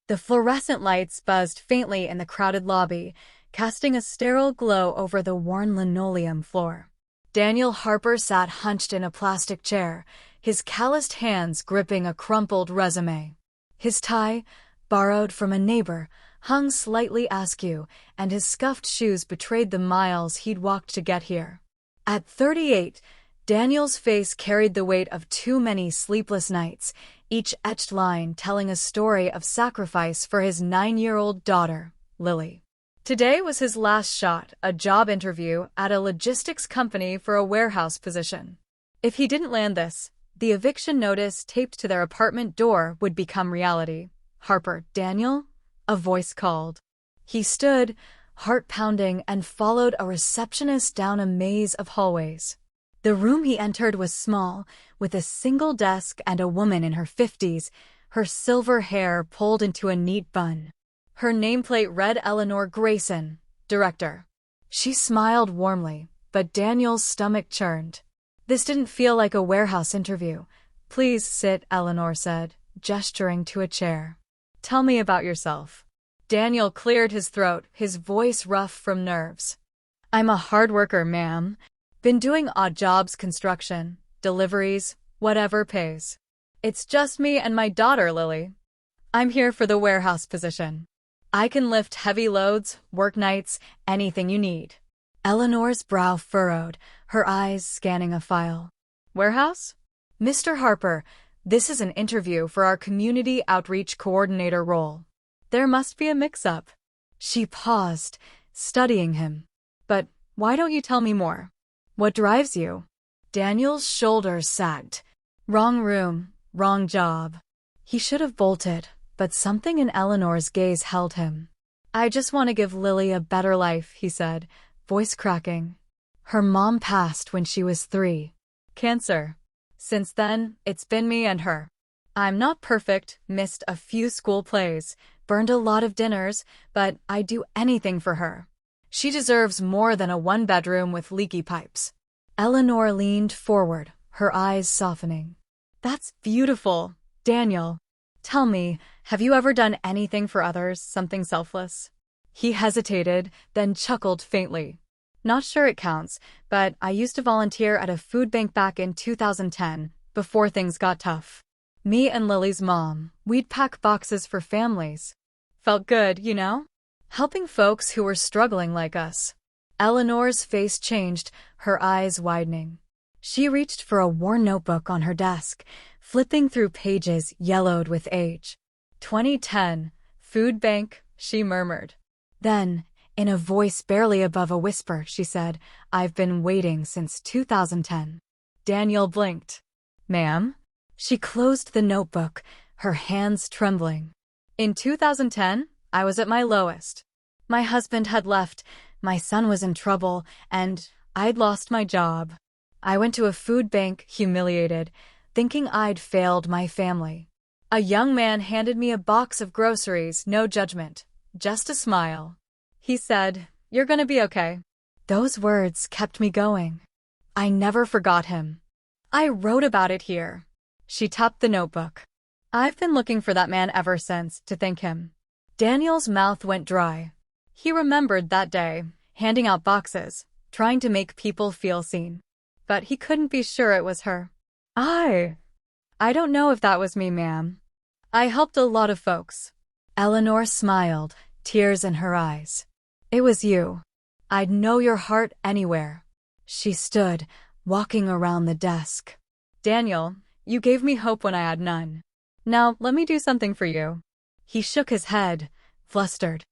The fluorescent lights buzzed faintly in the crowded lobby, casting a sterile glow over the worn linoleum floor. Daniel Harper sat hunched in a plastic chair, his calloused hands gripping a crumpled resume. His tie, borrowed from a neighbor, hung slightly askew, and his scuffed shoes betrayed the miles he'd walked to get here. At 38, Daniel's face carried the weight of too many sleepless nights, each etched line telling a story of sacrifice for his 9-year-old daughter, Lily. Today was his last shot, a job interview at a logistics company for a warehouse position. If he didn't land this, the eviction notice taped to their apartment door would become reality. "Harper, Daniel?" a voice called. He stood, heart pounding, and followed a receptionist down a maze of hallways. The room he entered was small, with a single desk and a woman in her 50s, her silver hair pulled into a neat bun. Her nameplate read Eleanor Grayson, director. She smiled warmly, but Daniel's stomach churned. This didn't feel like a warehouse interview. "Please sit," Eleanor said, gesturing to a chair. "Tell me about yourself." Daniel cleared his throat, his voice rough from nerves. "I'm a hard worker, ma'am. Been doing odd jobs, construction, deliveries, whatever pays. It's just me and my daughter, Lily. I'm here for the warehouse position. I can lift heavy loads, work nights, anything you need." Eleanor's brow furrowed, her eyes scanning a file. "Warehouse? Mr. Harper, this is an interview for our community outreach coordinator role. There must be a mix-up." She paused, studying him. "But why don't you tell me more? What drives you?" Daniel's shoulders sagged. Wrong room, wrong job. He should have bolted, but something in Eleanor's gaze held him. "I just want to give Lily a better life," he said, voice cracking. "Her mom passed when she was 3. Cancer. Since then, it's been me and her. I'm not perfect, missed a few school plays, burned a lot of dinners, but I'd do anything for her. She deserves more than a one-bedroom with leaky pipes." Eleanor leaned forward, her eyes softening. "That's beautiful, Daniel. Tell me, have you ever done anything for others, something selfless?" He hesitated, then chuckled faintly. "Not sure it counts, but I used to volunteer at a food bank back in 2010, before things got tough. Me and Lily's mom, we'd pack boxes for families. Felt good, you know? Helping folks who were struggling like us." Eleanor's face changed, her eyes widening. She reached for a worn notebook on her desk, flipping through pages yellowed with age. 2010, food bank, she murmured. Then, in a voice barely above a whisper, she said, "I've been waiting since 2010. Daniel blinked. "Ma'am?" She closed the notebook, her hands trembling. "In 2010, I was at my lowest. My husband had left, my son was in trouble, and I'd lost my job. I went to a food bank, humiliated, thinking I'd failed my family. A young man handed me a box of groceries, no judgment, just a smile. He said, 'You're gonna be okay.' Those words kept me going. I never forgot him. I wrote about it here." She tapped the notebook. "I've been looking for that man ever since, to thank him." Daniel's mouth went dry. He remembered that day, handing out boxes, trying to make people feel seen. But he couldn't be sure it was her. I don't know if that was me, ma'am. I helped a lot of folks." Eleanor smiled, tears in her eyes. "It was you. I'd know your heart anywhere." She stood, walking around the desk. "Daniel, you gave me hope when I had none. Now let me do something for you." He shook his head, flustered.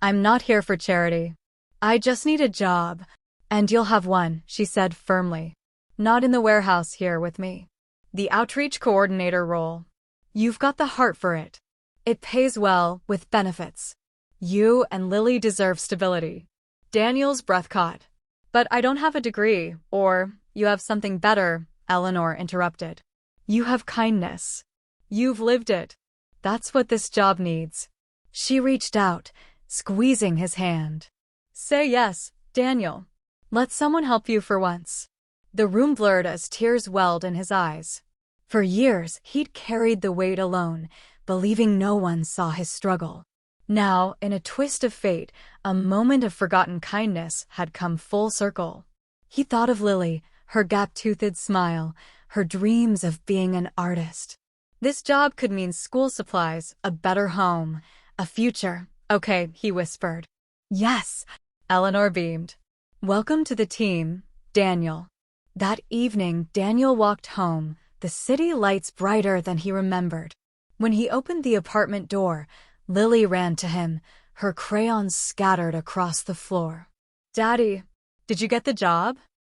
"I'm not here for charity. I just need a job. And you'll have one," she said firmly. "Not in the warehouse here with me. The outreach coordinator role. You've got the heart for it. It pays well, with benefits. You and Lily deserve stability." Daniel's breath caught. "But I don't have a degree, or you have something better," Eleanor interrupted. "You have kindness. You've lived it. That's what this job needs." She reached out, squeezing his hand. "Say yes, Daniel. Let someone help you for once." The room blurred as tears welled in his eyes. For years, he'd carried the weight alone, believing no one saw his struggle. Now, in a twist of fate, a moment of forgotten kindness had come full circle. He thought of Lily, her gap-toothed smile, her dreams of being an artist. This job could mean school supplies, a better home, a future. Okay, he whispered. Yes, Eleanor beamed. Welcome to the team, Daniel. That evening, Daniel walked home, the city lights brighter than he remembered. When he opened the apartment door, Lily ran to him, her crayons scattered across the floor. Daddy, did you get the job?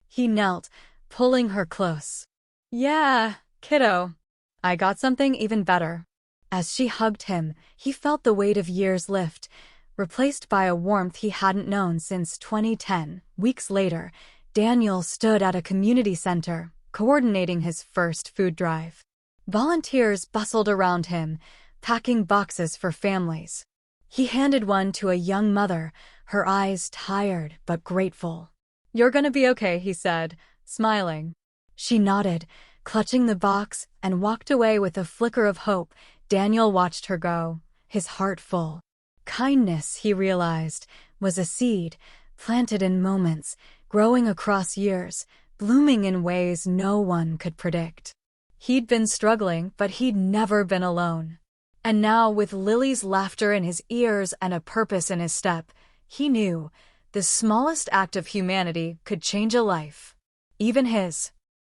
He knelt, pulling her close. Yeah, kiddo. I got something even better. As she hugged him, he felt the weight of years lift, replaced by a warmth he hadn't known since 2010. Weeks later, Daniel stood at a community center, coordinating his first food drive. Volunteers bustled around him, packing boxes for families. He handed one to a young mother, her eyes tired but grateful. You're gonna be okay, he said, smiling. She nodded, clutching the box, and walked away with a flicker of hope. Daniel watched her go, his heart full. Kindness, he realized, was a seed, planted in moments, growing across years, blooming in ways no one could predict. He'd been struggling, but he'd never been alone. And now, with Lily's laughter in his ears and a purpose in his step, he knew the smallest act of humanity could change a life, even his.